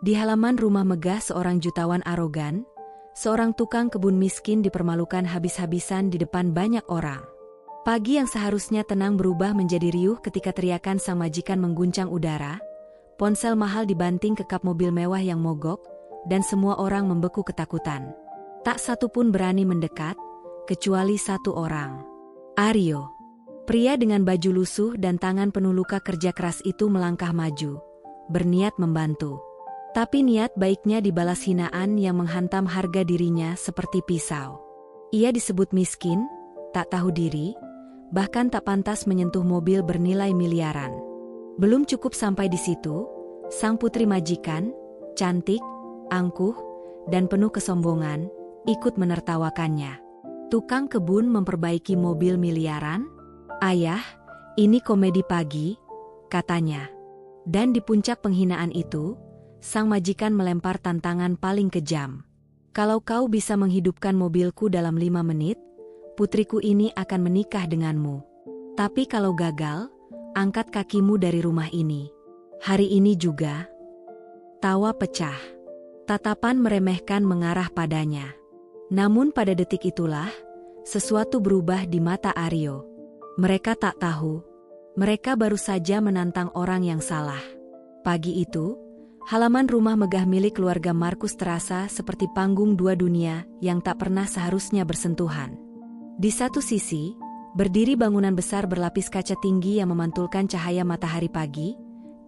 Di halaman rumah megah seorang jutawan arogan, seorang tukang kebun miskin dipermalukan habis-habisan di depan banyak orang. Pagi yang seharusnya tenang berubah menjadi riuh ketika teriakan sang majikan mengguncang udara, ponsel mahal dibanting ke kap mobil mewah yang mogok, dan semua orang membeku ketakutan. Tak satu pun berani mendekat, kecuali satu orang. Aryo. Pria dengan baju lusuh dan tangan penuh luka kerja keras itu melangkah maju, berniat membantu. Tapi niat baiknya dibalas hinaan yang menghantam harga dirinya seperti pisau. Ia disebut miskin, tak tahu diri, bahkan tak pantas menyentuh mobil bernilai miliaran. Belum cukup sampai di situ, sang putri majikan, cantik, angkuh, dan penuh kesombongan, ikut menertawakannya. Tukang kebun memperbaiki mobil miliaran? Ayah, ini komedi pagi, katanya. Dan di puncak penghinaan itu, sang majikan melempar tantangan paling kejam. Kalau kau bisa menghidupkan mobilku dalam 5 menit, putriku ini akan menikah denganmu. Tapi kalau gagal, angkat kakimu dari rumah ini. Hari ini juga. Tawa pecah. Tatapan meremehkan mengarah padanya. Namun pada detik itulah, sesuatu berubah di mata Aryo. Mereka tak tahu. Mereka baru saja menantang orang yang salah. Pagi itu, halaman rumah megah milik keluarga Markus terasa seperti panggung dua dunia yang tak pernah seharusnya bersentuhan. Di satu sisi, berdiri bangunan besar berlapis kaca tinggi yang memantulkan cahaya matahari pagi,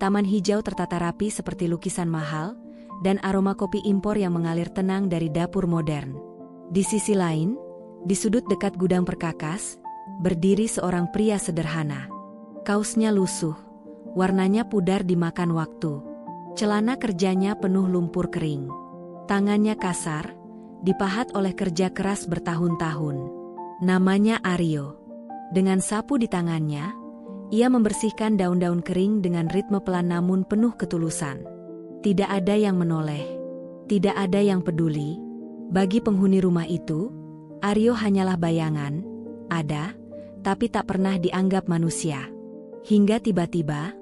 taman hijau tertata rapi seperti lukisan mahal, dan aroma kopi impor yang mengalir tenang dari dapur modern. Di sisi lain, di sudut dekat gudang perkakas, berdiri seorang pria sederhana. Kaosnya lusuh, warnanya pudar dimakan waktu. Celana kerjanya penuh lumpur kering. Tangannya kasar, dipahat oleh kerja keras bertahun-tahun. Namanya Aryo. Dengan sapu di tangannya, ia membersihkan daun-daun kering dengan ritme pelan namun penuh ketulusan. Tidak ada yang menoleh, tidak ada yang peduli. Bagi penghuni rumah itu, Aryo hanyalah bayangan, ada, tapi tak pernah dianggap manusia. Hingga tiba-tiba,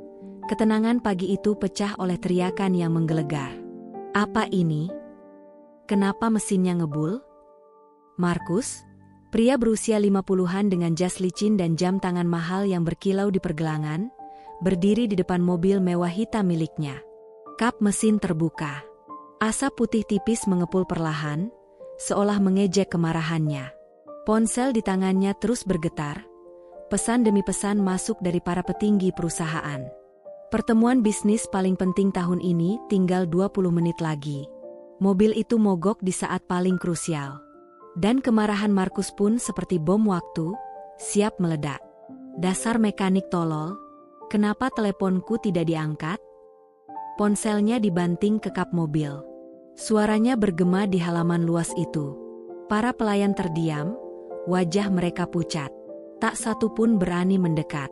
ketenangan pagi itu pecah oleh teriakan yang menggelegar. Apa ini? Kenapa mesinnya ngebul? Markus, pria berusia 50-an dengan jas licin dan jam tangan mahal yang berkilau di pergelangan, berdiri di depan mobil mewah hitam miliknya. Kap mesin terbuka. Asap putih tipis mengepul perlahan, seolah mengejek kemarahannya. Ponsel di tangannya terus bergetar. Pesan demi pesan masuk dari para petinggi perusahaan. Pertemuan bisnis paling penting tahun ini tinggal 20 menit lagi. Mobil itu mogok di saat paling krusial. Dan kemarahan Markus pun seperti bom waktu, siap meledak. Dasar mekanik tolol, kenapa teleponku tidak diangkat? Ponselnya dibanting ke kap mobil. Suaranya bergema di halaman luas itu. Para pelayan terdiam, wajah mereka pucat. Tak satu pun berani mendekat.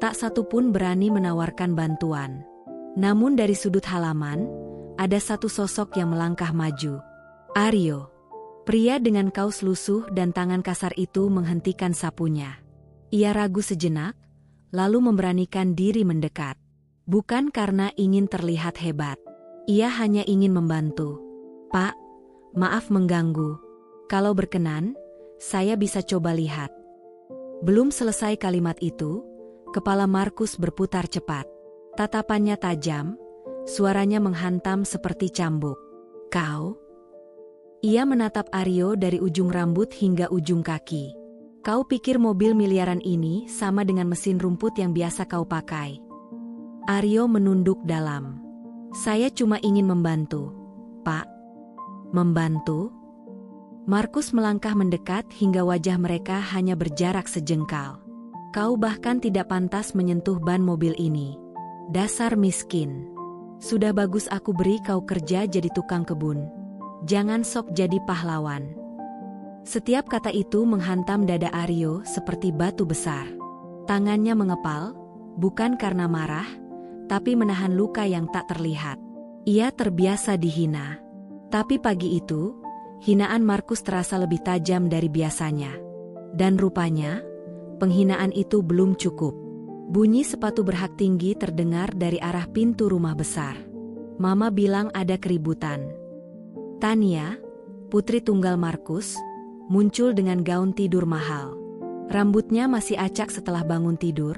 Tak satu pun berani menawarkan bantuan. Namun dari sudut halaman, ada satu sosok yang melangkah maju. Aryo. Pria dengan kaos lusuh dan tangan kasar itu menghentikan sapunya. Ia ragu sejenak, lalu memberanikan diri mendekat. Bukan karena ingin terlihat hebat. Ia hanya ingin membantu. Pak, maaf mengganggu. Kalau berkenan, saya bisa coba lihat. Belum selesai kalimat itu, kepala Markus berputar cepat. Tatapannya tajam, suaranya menghantam seperti cambuk. Kau? Ia menatap Aryo dari ujung rambut hingga ujung kaki. Kau pikir mobil miliaran ini sama dengan mesin rumput yang biasa kau pakai? Aryo menunduk dalam. Saya cuma ingin membantu, Pak. Membantu? Markus melangkah mendekat hingga wajah mereka hanya berjarak sejengkal. Kau bahkan tidak pantas menyentuh ban mobil ini. Dasar miskin. Sudah bagus aku beri kau kerja jadi tukang kebun. Jangan sok jadi pahlawan. Setiap kata itu menghantam dada Aryo seperti batu besar. Tangannya mengepal, bukan karena marah, tapi menahan luka yang tak terlihat. Ia terbiasa dihina. Tapi pagi itu, hinaan Markus terasa lebih tajam dari biasanya. Dan rupanya, penghinaan itu belum cukup. Bunyi sepatu berhak tinggi terdengar dari arah pintu rumah besar. Mama bilang ada keributan. Tania, putri tunggal Markus, muncul dengan gaun tidur mahal. Rambutnya masih acak setelah bangun tidur,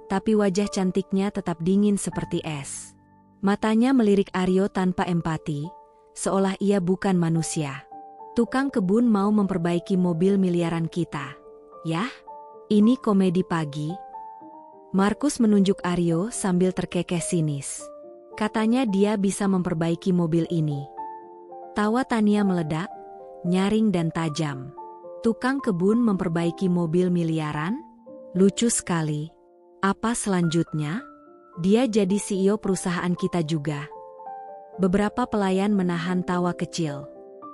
tapi wajah cantiknya tetap dingin seperti es. Matanya melirik Aryo tanpa empati, seolah ia bukan manusia. Tukang kebun mau memperbaiki mobil miliaran kita. Yah, ini komedi pagi. Markus menunjuk Aryo sambil terkekeh sinis. Katanya dia bisa memperbaiki mobil ini. Tawa Tania meledak, nyaring dan tajam. Tukang kebun memperbaiki mobil miliaran? Lucu sekali. Apa selanjutnya? Dia jadi CEO perusahaan kita juga. Beberapa pelayan menahan tawa kecil.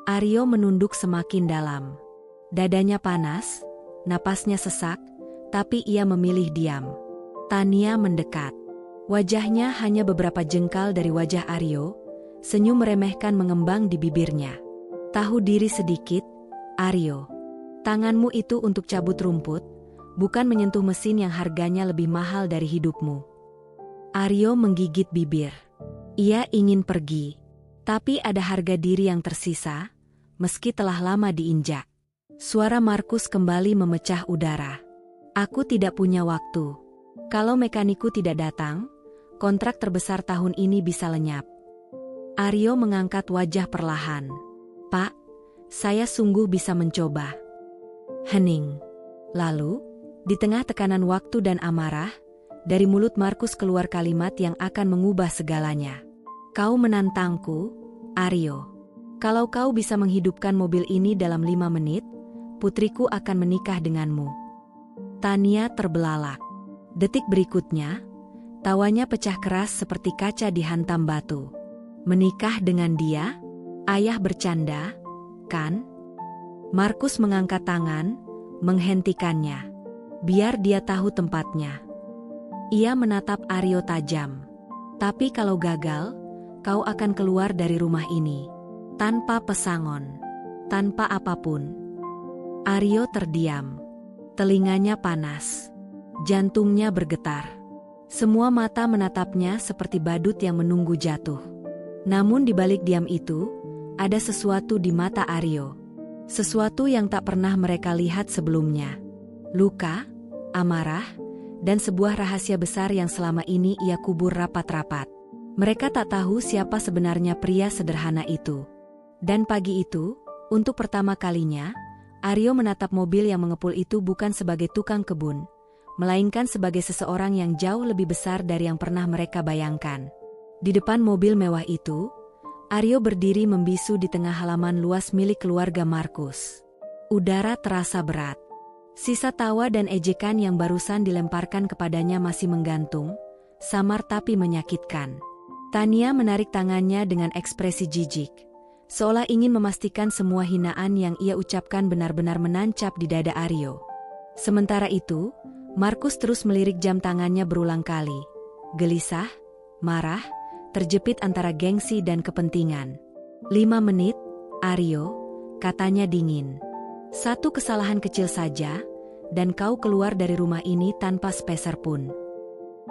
Aryo menunduk semakin dalam. Dadanya panas, napasnya sesak, tapi ia memilih diam. Tania mendekat. Wajahnya hanya beberapa jengkal dari wajah Aryo, senyum meremehkan mengembang di bibirnya. Tahu diri sedikit, Aryo. Tanganmu itu untuk cabut rumput, bukan menyentuh mesin yang harganya lebih mahal dari hidupmu. Aryo menggigit bibir. Ia ingin pergi, tapi ada harga diri yang tersisa, meski telah lama diinjak. Suara Markus kembali memecah udara. Aku tidak punya waktu. Kalau mekaniku tidak datang, kontrak terbesar tahun ini bisa lenyap. Aryo mengangkat wajah perlahan. Pak, saya sungguh bisa mencoba. Hening. Lalu, di tengah tekanan waktu dan amarah, dari mulut Markus keluar kalimat yang akan mengubah segalanya. Kau menantangku, Aryo. Kalau kau bisa menghidupkan mobil ini dalam 5 menit, putriku akan menikah denganmu. Tania terbelalak. Detik berikutnya, tawanya pecah keras seperti kaca dihantam batu. Menikah dengan dia? Ayah bercanda, kan? Markus mengangkat tangan, menghentikannya. Biar dia tahu tempatnya. Ia menatap Aryo tajam. Tapi kalau gagal, kau akan keluar dari rumah ini. Tanpa pesangon. Tanpa apapun. Aryo terdiam. Telinganya panas. Jantungnya bergetar. Semua mata menatapnya seperti badut yang menunggu jatuh. Namun di balik diam itu, ada sesuatu di mata Aryo. Sesuatu yang tak pernah mereka lihat sebelumnya. Luka, amarah, dan sebuah rahasia besar yang selama ini ia kubur rapat-rapat. Mereka tak tahu siapa sebenarnya pria sederhana itu. Dan pagi itu, untuk pertama kalinya, Aryo menatap mobil yang mengepul itu bukan sebagai tukang kebun, melainkan sebagai seseorang yang jauh lebih besar dari yang pernah mereka bayangkan. Di depan mobil mewah itu, Aryo berdiri membisu di tengah halaman luas milik keluarga Markus. Udara terasa berat. Sisa tawa dan ejekan yang barusan dilemparkan kepadanya masih menggantung, samar tapi menyakitkan. Tania menarik tangannya dengan ekspresi jijik, seolah ingin memastikan semua hinaan yang ia ucapkan benar-benar menancap di dada Aryo. Sementara itu, Markus terus melirik jam tangannya berulang kali. Gelisah, marah, terjepit antara gengsi dan kepentingan. 5 menit, Aryo, katanya dingin. 1 kesalahan kecil saja, dan kau keluar dari rumah ini tanpa sepeser pun.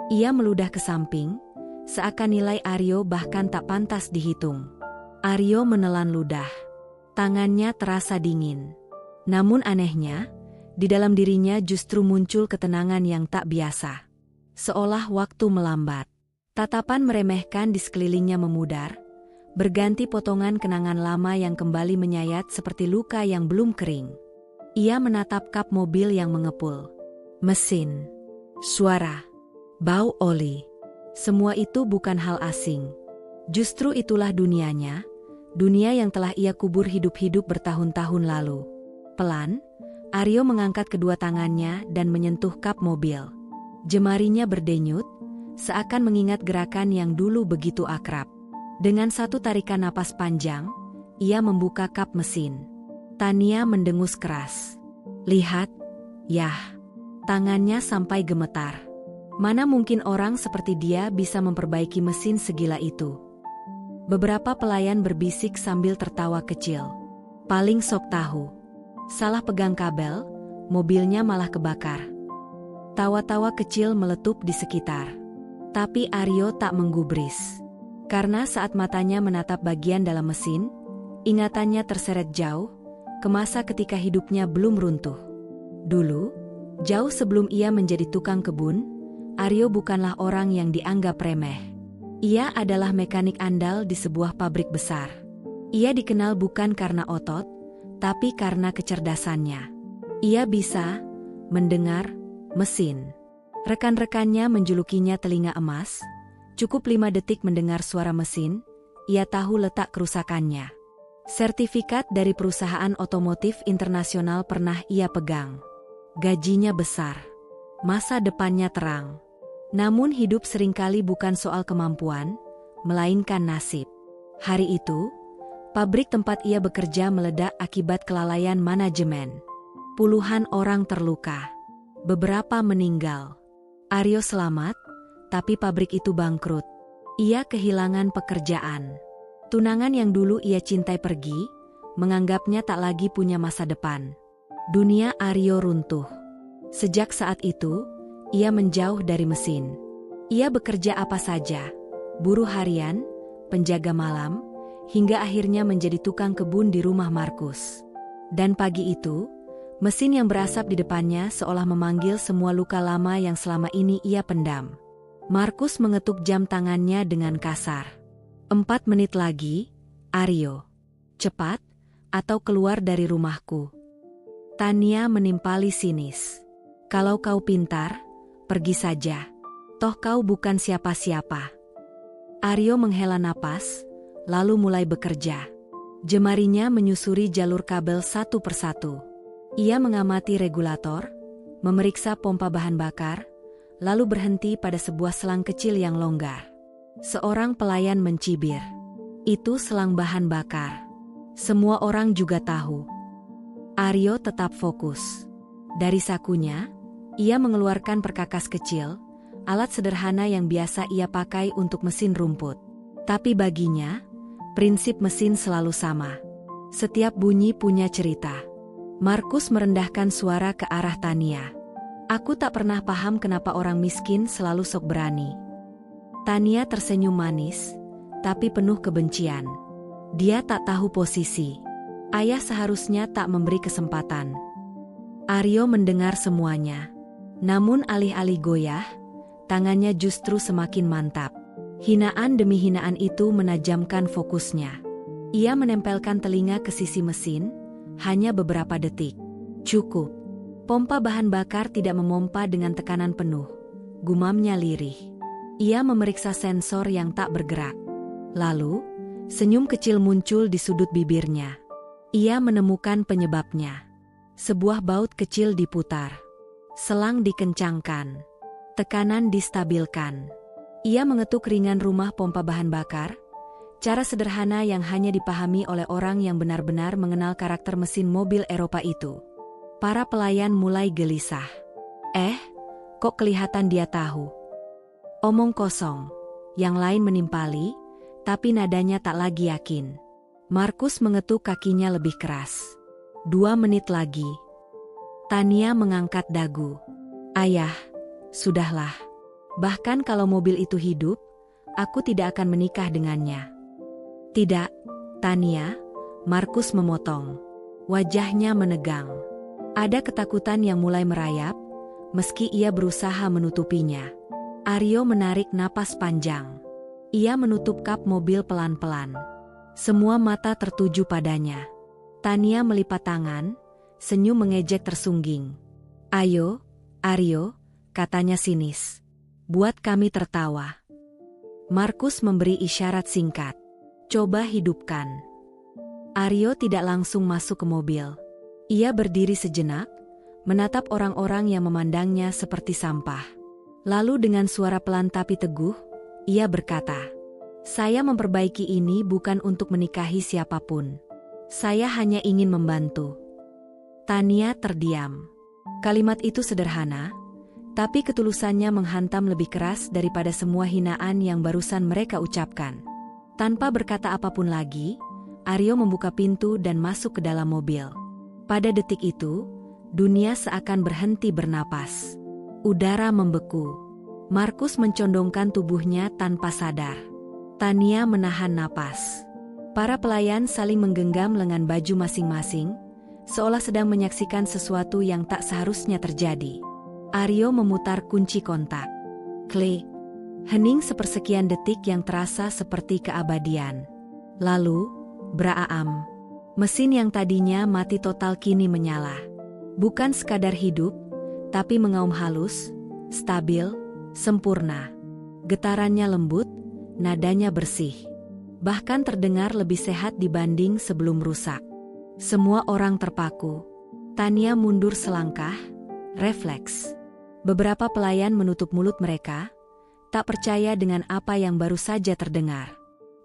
Ia meludah ke samping, seakan nilai Aryo bahkan tak pantas dihitung. Aryo menelan ludah. Tangannya terasa dingin. Namun anehnya, di dalam dirinya justru muncul ketenangan yang tak biasa. Seolah waktu melambat. Tatapan meremehkan di sekelilingnya memudar, berganti potongan kenangan lama yang kembali menyayat seperti luka yang belum kering. Ia menatap kap mobil yang mengepul. Mesin, suara, bau oli. Semua itu bukan hal asing. Justru itulah dunianya, dunia yang telah ia kubur hidup-hidup bertahun-tahun lalu. Pelan, Aryo mengangkat kedua tangannya dan menyentuh kap mobil. Jemarinya berdenyut, seakan mengingat gerakan yang dulu begitu akrab. Dengan satu tarikan napas panjang, ia membuka kap mesin. Tania mendengus keras. Lihat, yah. Tangannya sampai gemetar. Mana mungkin orang seperti dia bisa memperbaiki mesin segila itu? Beberapa pelayan berbisik sambil tertawa kecil. Paling sok tahu. Salah pegang kabel, mobilnya malah kebakar. Tawa-tawa kecil meletup di sekitar. Tapi Aryo tak menggubris. Karena saat matanya menatap bagian dalam mesin, ingatannya terseret jauh, ke masa ketika hidupnya belum runtuh. Dulu, jauh sebelum ia menjadi tukang kebun, Aryo bukanlah orang yang dianggap remeh. Ia adalah mekanik andal di sebuah pabrik besar. Ia dikenal bukan karena otot, tapi karena kecerdasannya. Ia bisa mendengar mesin. Rekan-rekannya menjulukinya telinga emas. Cukup 5 detik mendengar suara mesin, ia tahu letak kerusakannya. Sertifikat dari perusahaan otomotif internasional pernah ia pegang. Gajinya besar. Masa depannya terang. Namun hidup seringkali bukan soal kemampuan, melainkan nasib. Hari itu, pabrik tempat ia bekerja meledak akibat kelalaian manajemen. Puluhan orang terluka. Beberapa meninggal. Aryo selamat, tapi pabrik itu bangkrut. Ia kehilangan pekerjaan. Tunangan yang dulu ia cintai pergi, menganggapnya tak lagi punya masa depan. Dunia Aryo runtuh. Sejak saat itu, ia menjauh dari mesin. Ia bekerja apa saja, buruh harian, penjaga malam, hingga akhirnya menjadi tukang kebun di rumah Markus. Dan pagi itu, mesin yang berasap di depannya seolah memanggil semua luka lama yang selama ini ia pendam. Markus mengetuk jam tangannya dengan kasar. 4 menit lagi, Aryo. Cepat, atau keluar dari rumahku. Tania menimpali sinis. Kalau kau pintar, pergi saja. Toh kau bukan siapa-siapa. Aryo menghela napas, lalu mulai bekerja. Jemarinya menyusuri jalur kabel satu persatu. Ia mengamati regulator, memeriksa pompa bahan bakar, lalu berhenti pada sebuah selang kecil yang longgar. Seorang pelayan mencibir. Itu selang bahan bakar. Semua orang juga tahu. Aryo tetap fokus. Dari sakunya, ia mengeluarkan perkakas kecil, alat sederhana yang biasa ia pakai untuk mesin rumput. Tapi baginya, prinsip mesin selalu sama. Setiap bunyi punya cerita. Markus merendahkan suara ke arah Tania. Aku tak pernah paham kenapa orang miskin selalu sok berani. Tania tersenyum manis, tapi penuh kebencian. Dia tak tahu posisi. Ayah seharusnya tak memberi kesempatan. Aryo mendengar semuanya. Namun alih-alih goyah, tangannya justru semakin mantap. Hinaan demi hinaan itu menajamkan fokusnya. Ia menempelkan telinga ke sisi mesin, hanya beberapa detik. Cukup. Pompa bahan bakar tidak memompa dengan tekanan penuh. Gumamnya lirih. Ia memeriksa sensor yang tak bergerak. Lalu, senyum kecil muncul di sudut bibirnya. Ia menemukan penyebabnya. Sebuah baut kecil diputar. Selang dikencangkan. Tekanan distabilkan. Ia mengetuk ringan rumah pompa bahan bakar. Cara sederhana yang hanya dipahami oleh orang yang benar-benar mengenal karakter mesin mobil Eropa itu. Para pelayan mulai gelisah. Kok kelihatan dia tahu? Omong kosong. Yang lain menimpali, tapi nadanya tak lagi yakin. Markus mengetuk kakinya lebih keras. 2 menit lagi. Tania mengangkat dagu. Ayah, sudahlah. Bahkan kalau mobil itu hidup, aku tidak akan menikah dengannya. Tidak, Tania, Markus memotong. Wajahnya menegang. Ada ketakutan yang mulai merayap, meski ia berusaha menutupinya. Aryo menarik napas panjang. Ia menutup kap mobil pelan-pelan. Semua mata tertuju padanya. Tania melipat tangan, senyum mengejek tersungging. Ayo, Aryo, katanya sinis. Buat kami tertawa. Markus memberi isyarat singkat. Coba hidupkan. Aryo tidak langsung masuk ke mobil. Ia berdiri sejenak, menatap orang-orang yang memandangnya seperti sampah. Lalu dengan suara pelan tapi teguh, ia berkata, "Saya memperbaiki ini bukan untuk menikahi siapapun. Saya hanya ingin membantu." Tania terdiam. Kalimat itu sederhana, tapi ketulusannya menghantam lebih keras daripada semua hinaan yang barusan mereka ucapkan. Tanpa berkata apapun lagi, Aryo membuka pintu dan masuk ke dalam mobil. Pada detik itu, dunia seakan berhenti bernapas. Udara membeku. Markus mencondongkan tubuhnya tanpa sadar. Tania menahan napas. Para pelayan saling menggenggam lengan baju masing-masing, seolah sedang menyaksikan sesuatu yang tak seharusnya terjadi. Aryo memutar kunci kontak. Klik. Hening sepersekian detik yang terasa seperti keabadian. Lalu, braam. Mesin yang tadinya mati total kini menyala. Bukan sekadar hidup, tapi mengaum halus, stabil, sempurna. Getarannya lembut, nadanya bersih. Bahkan terdengar lebih sehat dibanding sebelum rusak. Semua orang terpaku. Tania mundur selangkah, refleks. Beberapa pelayan menutup mulut mereka, tak percaya dengan apa yang baru saja terdengar.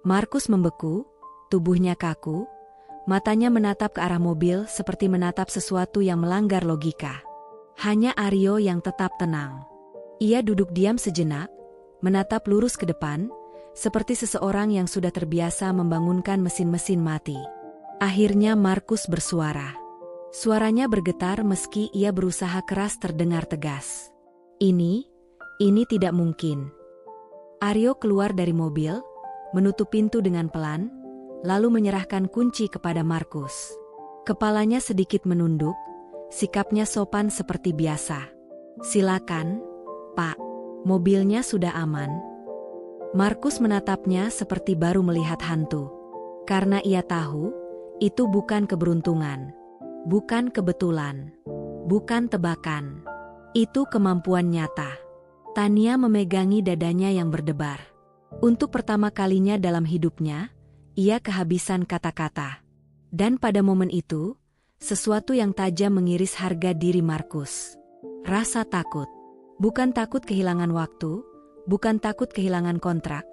Markus membeku, tubuhnya kaku, matanya menatap ke arah mobil seperti menatap sesuatu yang melanggar logika. Hanya Aryo yang tetap tenang. Ia duduk diam sejenak, menatap lurus ke depan, seperti seseorang yang sudah terbiasa membangunkan mesin-mesin mati. Akhirnya Markus bersuara. Suaranya bergetar meski ia berusaha keras terdengar tegas. Ini tidak mungkin. Aryo keluar dari mobil, menutup pintu dengan pelan, lalu menyerahkan kunci kepada Markus. Kepalanya sedikit menunduk, sikapnya sopan seperti biasa. Silakan, Pak. Mobilnya sudah aman. Markus menatapnya seperti baru melihat hantu. Karena ia tahu, itu bukan keberuntungan. Bukan kebetulan. Bukan tebakan. Itu kemampuan nyata. Tania memegangi dadanya yang berdebar. Untuk pertama kalinya dalam hidupnya, ia kehabisan kata-kata. Dan pada momen itu, sesuatu yang tajam mengiris harga diri Markus. Rasa takut. Bukan takut kehilangan waktu, bukan takut kehilangan kontrak,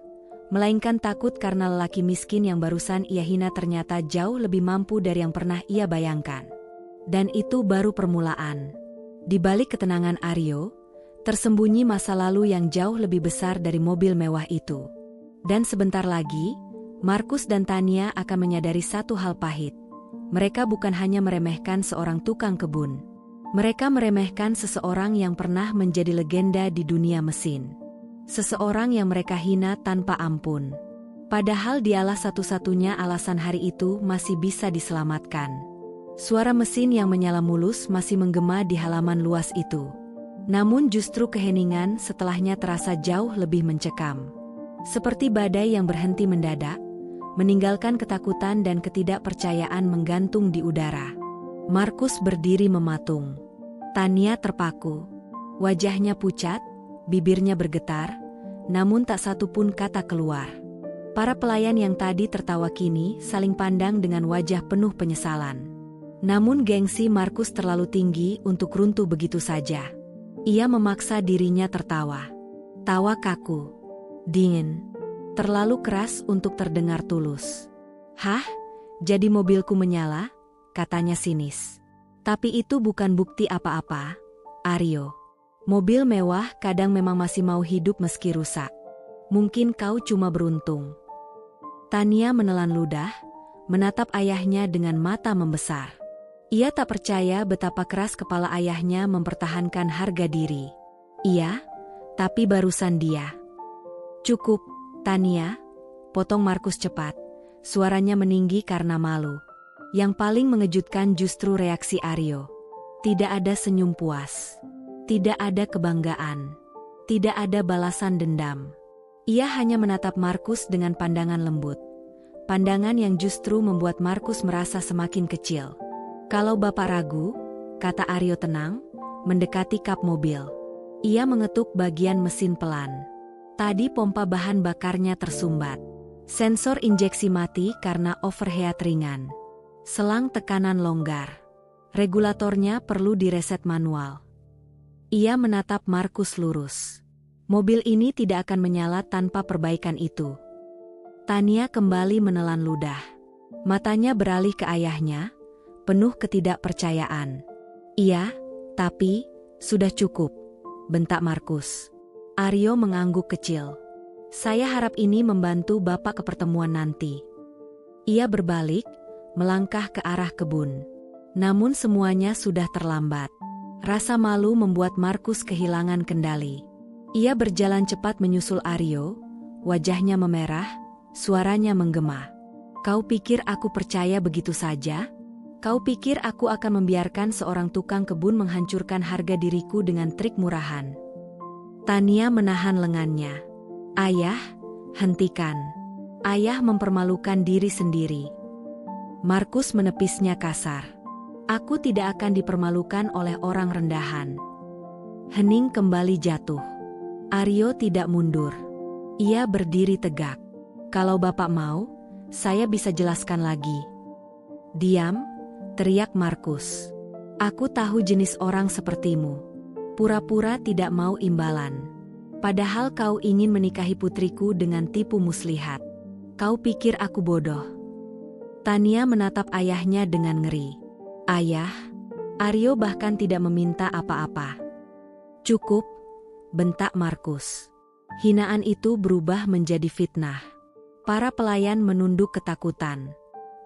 melainkan takut karena lelaki miskin yang barusan ia hina ternyata jauh lebih mampu dari yang pernah ia bayangkan. Dan itu baru permulaan. Di balik ketenangan Aryo, tersembunyi masa lalu yang jauh lebih besar dari mobil mewah itu. Dan sebentar lagi, Markus dan Tania akan menyadari satu hal pahit. Mereka bukan hanya meremehkan seorang tukang kebun. Mereka meremehkan seseorang yang pernah menjadi legenda di dunia mesin. Seseorang yang mereka hina tanpa ampun. Padahal dialah satu-satunya alasan hari itu masih bisa diselamatkan. Suara mesin yang menyala mulus masih menggema di halaman luas itu. Namun justru keheningan setelahnya terasa jauh lebih mencekam. Seperti badai yang berhenti mendadak, meninggalkan ketakutan dan ketidakpercayaan menggantung di udara. Markus berdiri mematung. Tania terpaku. Wajahnya pucat, bibirnya bergetar, namun tak satu pun kata keluar. Para pelayan yang tadi tertawa kini saling pandang dengan wajah penuh penyesalan. Namun gengsi Markus terlalu tinggi untuk runtuh begitu saja. Ia memaksa dirinya tertawa. Tawa kaku, dingin, terlalu keras untuk terdengar tulus. Hah? Jadi mobilku menyala? Katanya sinis. Tapi itu bukan bukti apa-apa, Aryo. Mobil mewah kadang memang masih mau hidup meski rusak. Mungkin kau cuma beruntung. Tania menelan ludah, menatap ayahnya dengan mata membesar. Ia tak percaya betapa keras kepala ayahnya mempertahankan harga diri. Iya, tapi barusan dia. Cukup, Tania, potong Markus cepat. Suaranya meninggi karena malu. Yang paling mengejutkan justru reaksi Aryo. Tidak ada senyum puas. Tidak ada kebanggaan. Tidak ada balasan dendam. Ia hanya menatap Markus dengan pandangan lembut. Pandangan yang justru membuat Markus merasa semakin kecil. Kalau Bapak ragu, kata Aryo tenang, mendekati kap mobil. Ia mengetuk bagian mesin pelan. Tadi pompa bahan bakarnya tersumbat. Sensor injeksi mati karena overheat ringan. Selang tekanan longgar. Regulatornya perlu direset manual. Ia menatap Markus lurus. Mobil ini tidak akan menyala tanpa perbaikan itu. Tania kembali menelan ludah. Matanya beralih ke ayahnya, penuh ketidakpercayaan. Iya, tapi, sudah cukup, bentak Markus. Aryo mengangguk kecil. Saya harap ini membantu Bapak ke pertemuan nanti. Ia berbalik, melangkah ke arah kebun. Namun semuanya sudah terlambat. Rasa malu membuat Markus kehilangan kendali. Ia berjalan cepat menyusul Aryo, wajahnya memerah, Suaranya menggema. Kau pikir aku percaya begitu saja? Kau pikir aku akan membiarkan seorang tukang kebun menghancurkan harga diriku dengan trik murahan? Tania menahan lengannya. Ayah, hentikan. Ayah mempermalukan diri sendiri. Markus menepisnya kasar. Aku tidak akan dipermalukan oleh orang rendahan. Hening kembali jatuh. Aryo tidak mundur. Ia berdiri tegak. Kalau Bapak mau, saya bisa jelaskan lagi. Diam, teriak Markus. Aku tahu jenis orang sepertimu. Pura-pura tidak mau imbalan. Padahal kau ingin menikahi putriku dengan tipu muslihat. Kau pikir aku bodoh? Tania menatap ayahnya dengan ngeri. Ayah, Aryo bahkan tidak meminta apa-apa. Cukup, bentak Markus. Hinaan itu berubah menjadi fitnah. Para pelayan menunduk ketakutan.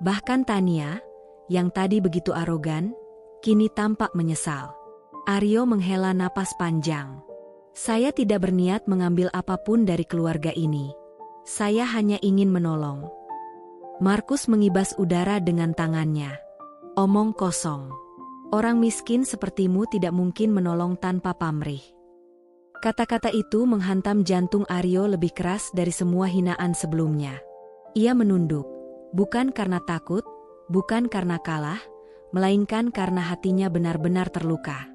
Bahkan Tania, yang tadi begitu arogan, kini tampak menyesal. Aryo menghela napas panjang. Saya tidak berniat mengambil apapun dari keluarga ini. Saya hanya ingin menolong. Markus mengibas udara dengan tangannya. Omong kosong. Orang miskin sepertimu tidak mungkin menolong tanpa pamrih. Kata-kata itu menghantam jantung Aryo lebih keras dari semua hinaan sebelumnya. Ia menunduk, bukan karena takut, bukan karena kalah, melainkan karena hatinya benar-benar terluka.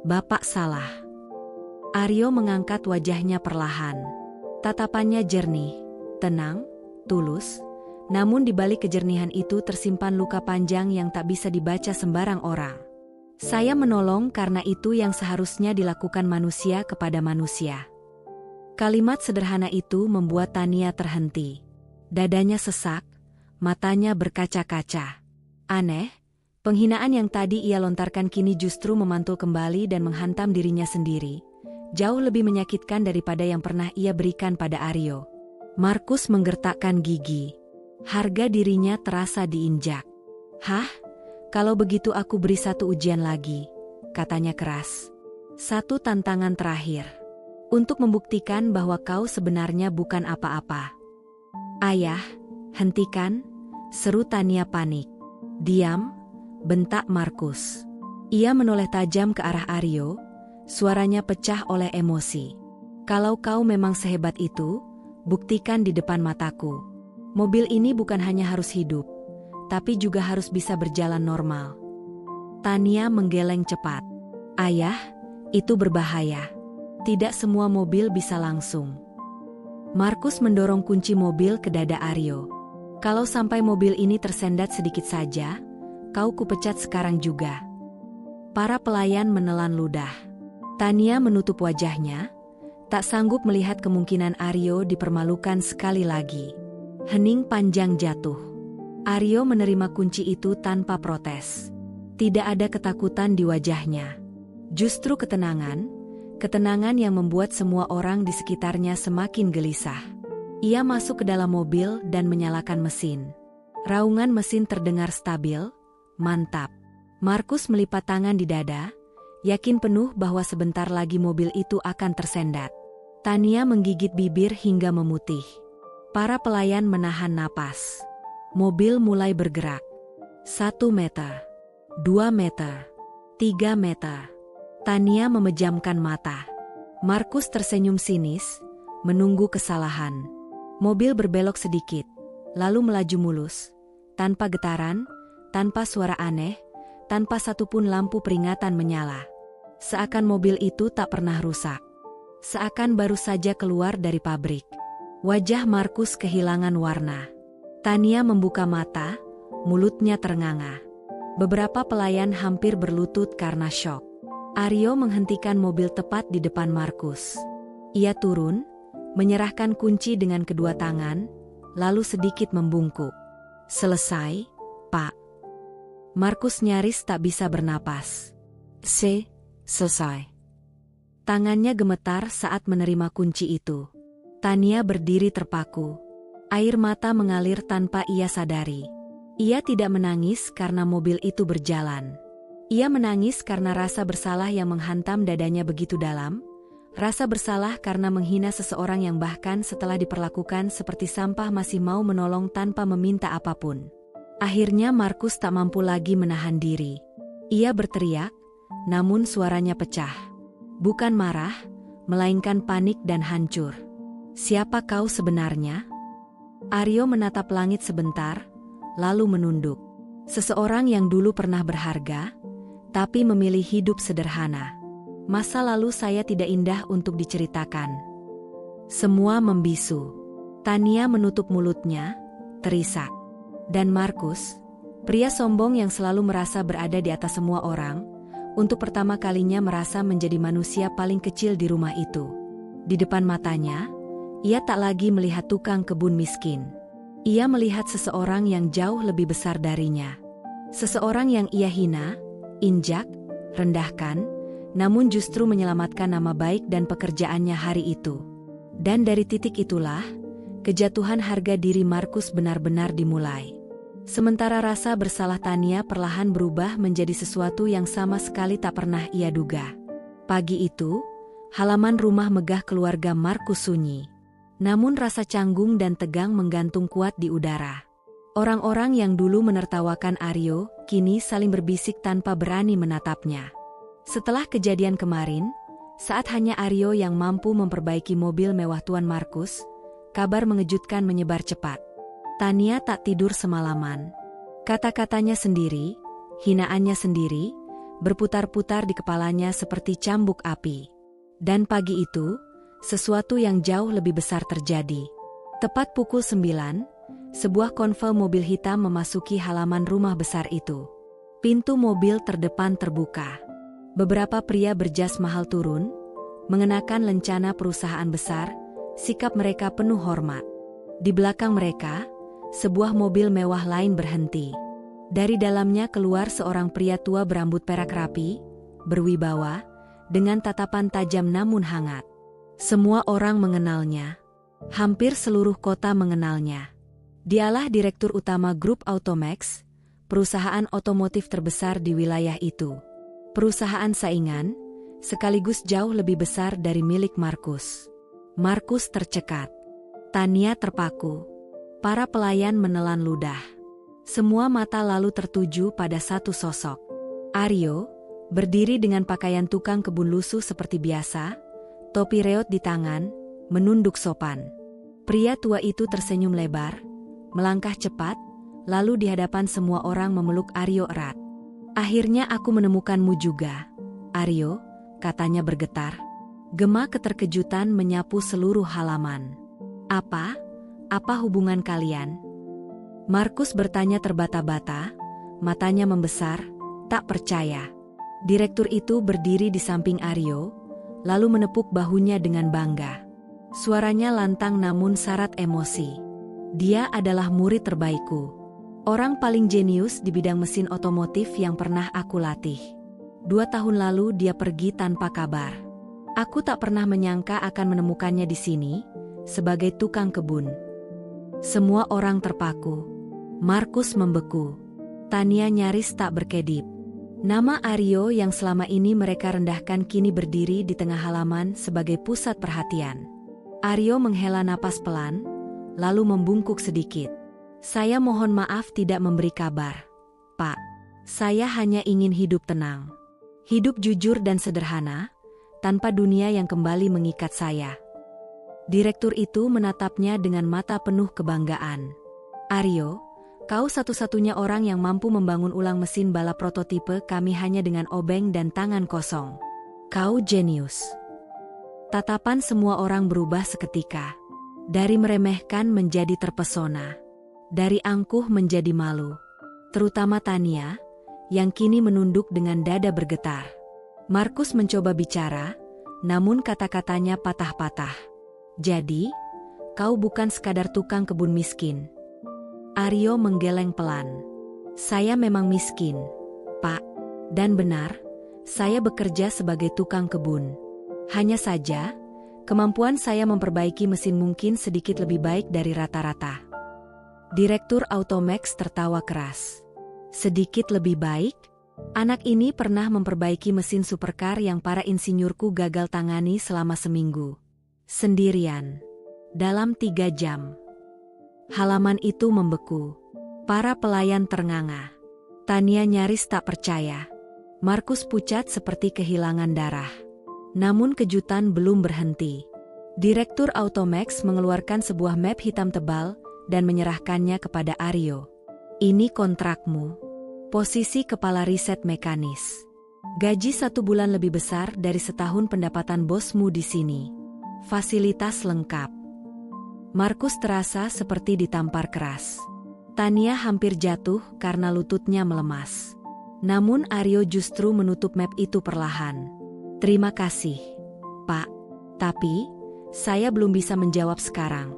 Bapak salah. Aryo mengangkat wajahnya perlahan. Tatapannya jernih, tenang, tulus, namun di balik kejernihan itu tersimpan luka panjang yang tak bisa dibaca sembarang orang. Saya menolong karena itu yang seharusnya dilakukan manusia kepada manusia. Kalimat sederhana itu membuat Tania terhenti. Dadanya sesak, matanya berkaca-kaca. Aneh, penghinaan yang tadi ia lontarkan kini justru memantul kembali dan menghantam dirinya sendiri. Jauh lebih menyakitkan daripada yang pernah ia berikan pada Aryo. Markus menggertakkan gigi. Harga dirinya terasa diinjak. Hah? Kalau begitu aku beri satu ujian lagi, katanya keras. Satu tantangan terakhir. Untuk membuktikan bahwa kau sebenarnya bukan apa-apa. Ayah, hentikan, seru Tania panik. Diam, bentak Markus. Ia menoleh tajam ke arah Aryo, suaranya pecah oleh emosi. Kalau kau memang sehebat itu, buktikan di depan mataku. Mobil ini bukan hanya harus hidup, tapi juga harus bisa berjalan normal. Tania menggeleng cepat. Ayah, itu berbahaya. Tidak semua mobil bisa langsung. Markus mendorong kunci mobil ke dada Aryo. Kalau sampai mobil ini tersendat sedikit saja, kau kupecat sekarang juga. Para pelayan menelan ludah. Tania menutup wajahnya, tak sanggup melihat kemungkinan Aryo dipermalukan sekali lagi. Hening panjang jatuh. Aryo menerima kunci itu tanpa protes. Tidak ada ketakutan di wajahnya. Justru ketenangan yang membuat semua orang di sekitarnya semakin gelisah. Ia masuk ke dalam mobil dan menyalakan mesin. Raungan mesin terdengar stabil, mantap. Markus melipat tangan di dada, yakin penuh bahwa sebentar lagi mobil itu akan tersendat. Tania menggigit bibir hingga memutih. Para pelayan menahan napas. Mobil mulai bergerak. 1 meter, 2 meter, 3 meter. Tania memejamkan mata. Markus tersenyum sinis, menunggu kesalahan. Mobil berbelok sedikit, lalu melaju mulus. Tanpa getaran, tanpa suara aneh, tanpa satupun lampu peringatan menyala. Seakan mobil itu tak pernah rusak. Seakan baru saja keluar dari pabrik. Wajah Markus kehilangan warna. Tania membuka mata, mulutnya ternganga. Beberapa pelayan hampir berlutut karena syok. Aryo menghentikan mobil tepat di depan Markus. Ia turun, menyerahkan kunci dengan kedua tangan, lalu sedikit membungkuk. Selesai, Pak. Markus nyaris tak bisa bernapas. Selesai. Tangannya gemetar saat menerima kunci itu. Tania berdiri terpaku. Air mata mengalir tanpa ia sadari. Ia tidak menangis karena mobil itu berjalan. Ia menangis karena rasa bersalah yang menghantam dadanya begitu dalam, Rasa bersalah karena menghina seseorang yang bahkan setelah diperlakukan seperti sampah masih mau menolong tanpa meminta apapun. Akhirnya Markus tak mampu lagi menahan diri. Ia berteriak, namun suaranya pecah. Bukan marah, melainkan panik dan hancur. "Siapa kau sebenarnya?" Aryo menatap langit sebentar, lalu menunduk. Seseorang yang dulu pernah berharga, tapi memilih hidup sederhana. Masa lalu saya tidak indah untuk diceritakan. Semua membisu. Tania menutup mulutnya, terisak. Dan Markus, pria sombong yang selalu merasa berada di atas semua orang, untuk pertama kalinya merasa menjadi manusia paling kecil di rumah itu. Di depan matanya, ia tak lagi melihat tukang kebun miskin. Ia melihat seseorang yang jauh lebih besar darinya. Seseorang yang ia hina, injak, rendahkan, namun justru menyelamatkan nama baik dan pekerjaannya hari itu. Dan dari titik itulah, kejatuhan harga diri Markus benar-benar dimulai. Sementara rasa bersalah Tania perlahan berubah menjadi sesuatu yang sama sekali tak pernah ia duga. Pagi itu, halaman rumah megah keluarga Markus sunyi. Namun rasa canggung dan tegang menggantung kuat di udara. Orang-orang yang dulu menertawakan Aryo, kini saling berbisik tanpa berani menatapnya. Setelah kejadian kemarin, saat hanya Aryo yang mampu memperbaiki mobil mewah Tuan Markus, kabar mengejutkan menyebar cepat. Tania tak tidur semalaman. Kata-katanya sendiri, hinaannya sendiri, berputar-putar di kepalanya seperti cambuk api. Dan pagi itu, sesuatu yang jauh lebih besar terjadi. Tepat pukul 9, sebuah konvoi mobil hitam memasuki halaman rumah besar itu. Pintu mobil terdepan terbuka. Beberapa pria berjas mahal turun, mengenakan lencana perusahaan besar, sikap mereka penuh hormat. Di belakang mereka, sebuah mobil mewah lain berhenti. Dari dalamnya keluar seorang pria tua berambut perak rapi, berwibawa, dengan tatapan tajam namun hangat. Semua orang mengenalnya. Hampir seluruh kota mengenalnya. Dialah Direktur Utama Grup Automax, perusahaan otomotif terbesar di wilayah itu. Perusahaan saingan, sekaligus jauh lebih besar dari milik Markus. Markus tercekat. Tania terpaku. Para pelayan menelan ludah. Semua mata lalu tertuju pada satu sosok. Aryo, berdiri dengan pakaian tukang kebun lusuh seperti biasa, topi reot di tangan, menunduk sopan. Pria tua itu tersenyum lebar, melangkah cepat, lalu di hadapan semua orang memeluk Aryo erat. "Akhirnya aku menemukanmu juga, Aryo," katanya bergetar. Gema keterkejutan menyapu seluruh halaman. Apa hubungan kalian?" Markus bertanya terbata-bata, matanya membesar, tak percaya. Direktur itu berdiri di samping Aryo, lalu menepuk bahunya dengan bangga. Suaranya lantang namun syarat emosi. "Dia adalah murid terbaikku. Orang paling jenius di bidang mesin otomotif yang pernah aku latih. 2 tahun lalu dia pergi tanpa kabar. Aku tak pernah menyangka akan menemukannya di sini, sebagai tukang kebun." Semua orang terpaku. Markus membeku. Tania nyaris tak berkedip. Nama Aryo yang selama ini mereka rendahkan kini berdiri di tengah halaman sebagai pusat perhatian. Aryo menghela napas pelan, lalu membungkuk sedikit. "Saya mohon maaf tidak memberi kabar, Pak. Saya hanya ingin hidup tenang. Hidup jujur dan sederhana, tanpa dunia yang kembali mengikat saya." Direktur itu menatapnya dengan mata penuh kebanggaan. "Aryo, kau satu-satunya orang yang mampu membangun ulang mesin balap prototipe kami hanya dengan obeng dan tangan kosong. Kau jenius." Tatapan semua orang berubah seketika. Dari meremehkan menjadi terpesona. Dari angkuh menjadi malu. Terutama Tania, yang kini menunduk dengan dada bergetar. Markus mencoba bicara, namun kata-katanya patah-patah. "Jadi, kau bukan sekadar tukang kebun miskin." Aryo menggeleng pelan. "Saya memang miskin, Pak. Dan benar, saya bekerja sebagai tukang kebun. Hanya saja, kemampuan saya memperbaiki mesin mungkin sedikit lebih baik dari rata-rata." Direktur Automax tertawa keras. "Sedikit lebih baik?" Anak ini pernah memperbaiki mesin supercar yang para insinyurku gagal tangani selama seminggu. Sendirian. Dalam 3 jam. Halaman itu membeku. Para pelayan ternganga. Tania nyaris tak percaya. Markus pucat seperti kehilangan darah. Namun kejutan belum berhenti. Direktur Automax mengeluarkan sebuah map hitam tebal dan menyerahkannya kepada Aryo. Ini kontrakmu. Posisi kepala riset mekanis. Gaji 1 bulan lebih besar dari setahun pendapatan bosmu di sini. Fasilitas lengkap. Markus terasa seperti ditampar keras. Tania hampir jatuh karena lututnya melemas. Namun Aryo justru menutup map itu perlahan. Terima kasih, Pak. Tapi, saya belum bisa menjawab sekarang.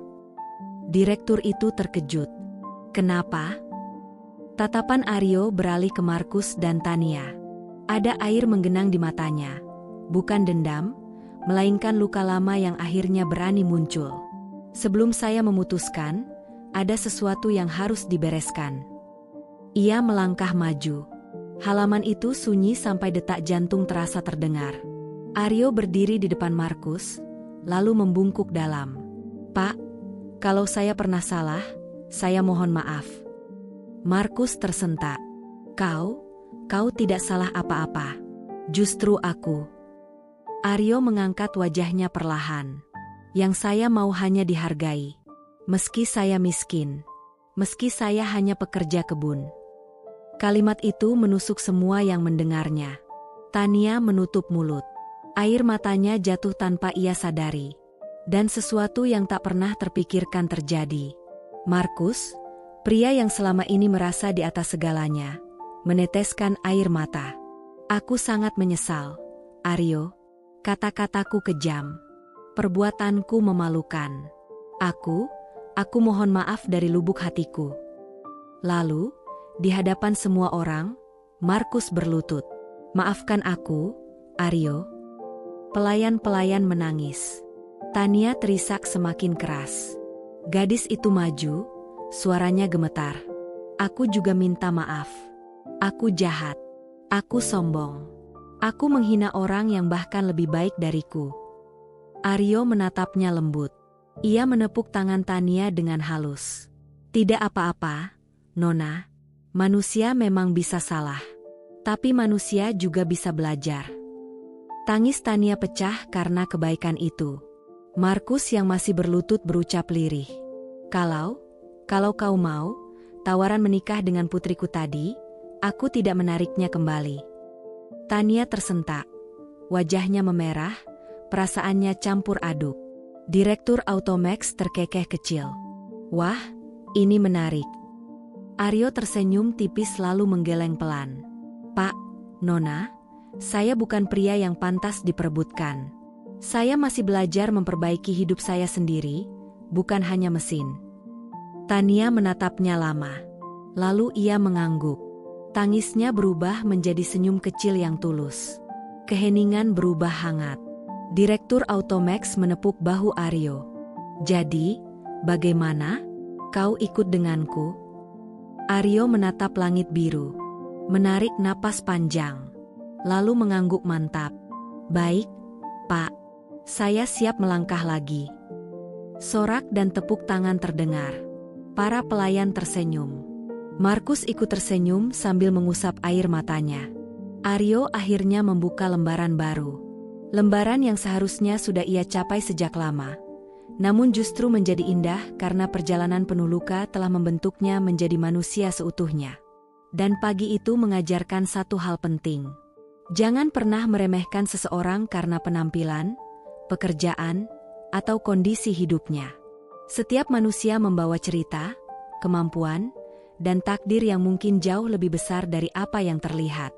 Direktur itu terkejut. Kenapa? Tatapan Aryo beralih ke Markus dan Tania. Ada air menggenang di matanya. Bukan dendam, melainkan luka lama yang akhirnya berani muncul. Sebelum saya memutuskan, ada sesuatu yang harus dibereskan. Ia melangkah maju. Halaman itu sunyi sampai detak jantung terasa terdengar. Aryo berdiri di depan Markus, lalu membungkuk dalam. Pak, kalau saya pernah salah, saya mohon maaf. Markus tersentak. Kau tidak salah apa-apa. Justru aku. Aryo mengangkat wajahnya perlahan. Yang saya mau hanya dihargai. Meski saya miskin. Meski saya hanya pekerja kebun. Kalimat itu menusuk semua yang mendengarnya. Tania menutup mulut. Air matanya jatuh tanpa ia sadari. Dan sesuatu yang tak pernah terpikirkan terjadi. Markus, pria yang selama ini merasa di atas segalanya, meneteskan air mata. Aku sangat menyesal, Aryo. Kata-kataku kejam. Perbuatanku memalukan. Aku mohon maaf dari lubuk hatiku. Lalu, di hadapan semua orang, Markus berlutut. Maafkan aku, Aryo. Pelayan-pelayan menangis. Tania terisak semakin keras. Gadis itu maju. Suaranya gemetar. Aku juga minta maaf. Aku jahat. Aku sombong. Aku menghina orang yang bahkan lebih baik dariku. Aryo menatapnya lembut. Ia menepuk tangan Tania dengan halus. Tidak apa-apa, Nona. Manusia memang bisa salah. Tapi manusia juga bisa belajar. Tangis Tania pecah karena kebaikan itu. Markus yang masih berlutut berucap lirih. Kalau kau mau, tawaran menikah dengan putriku tadi, aku tidak menariknya kembali. Tania tersentak. Wajahnya memerah, perasaannya campur aduk. Direktur Automax terkekeh kecil. Wah, ini menarik. Aryo tersenyum tipis lalu menggeleng pelan. Pak, Nona, saya bukan pria yang pantas diperebutkan. Saya masih belajar memperbaiki hidup saya sendiri, bukan hanya mesin. Tania menatapnya lama. Lalu ia mengangguk. Tangisnya berubah menjadi senyum kecil yang tulus. Keheningan berubah hangat. Direktur Automax menepuk bahu Aryo. Jadi, bagaimana? Kau ikut denganku? Aryo menatap langit biru. Menarik napas panjang. Lalu mengangguk mantap. Baik, Pak. Saya siap melangkah lagi. Sorak dan tepuk tangan terdengar. Para pelayan tersenyum. Markus ikut tersenyum sambil mengusap air matanya. Aryo akhirnya membuka lembaran baru. Lembaran yang seharusnya sudah ia capai sejak lama. Namun justru menjadi indah karena perjalanan penuh luka telah membentuknya menjadi manusia seutuhnya. Dan pagi itu mengajarkan satu hal penting. Jangan pernah meremehkan seseorang karena penampilan, pekerjaan, atau kondisi hidupnya. Setiap manusia membawa cerita, kemampuan, dan takdir yang mungkin jauh lebih besar dari apa yang terlihat.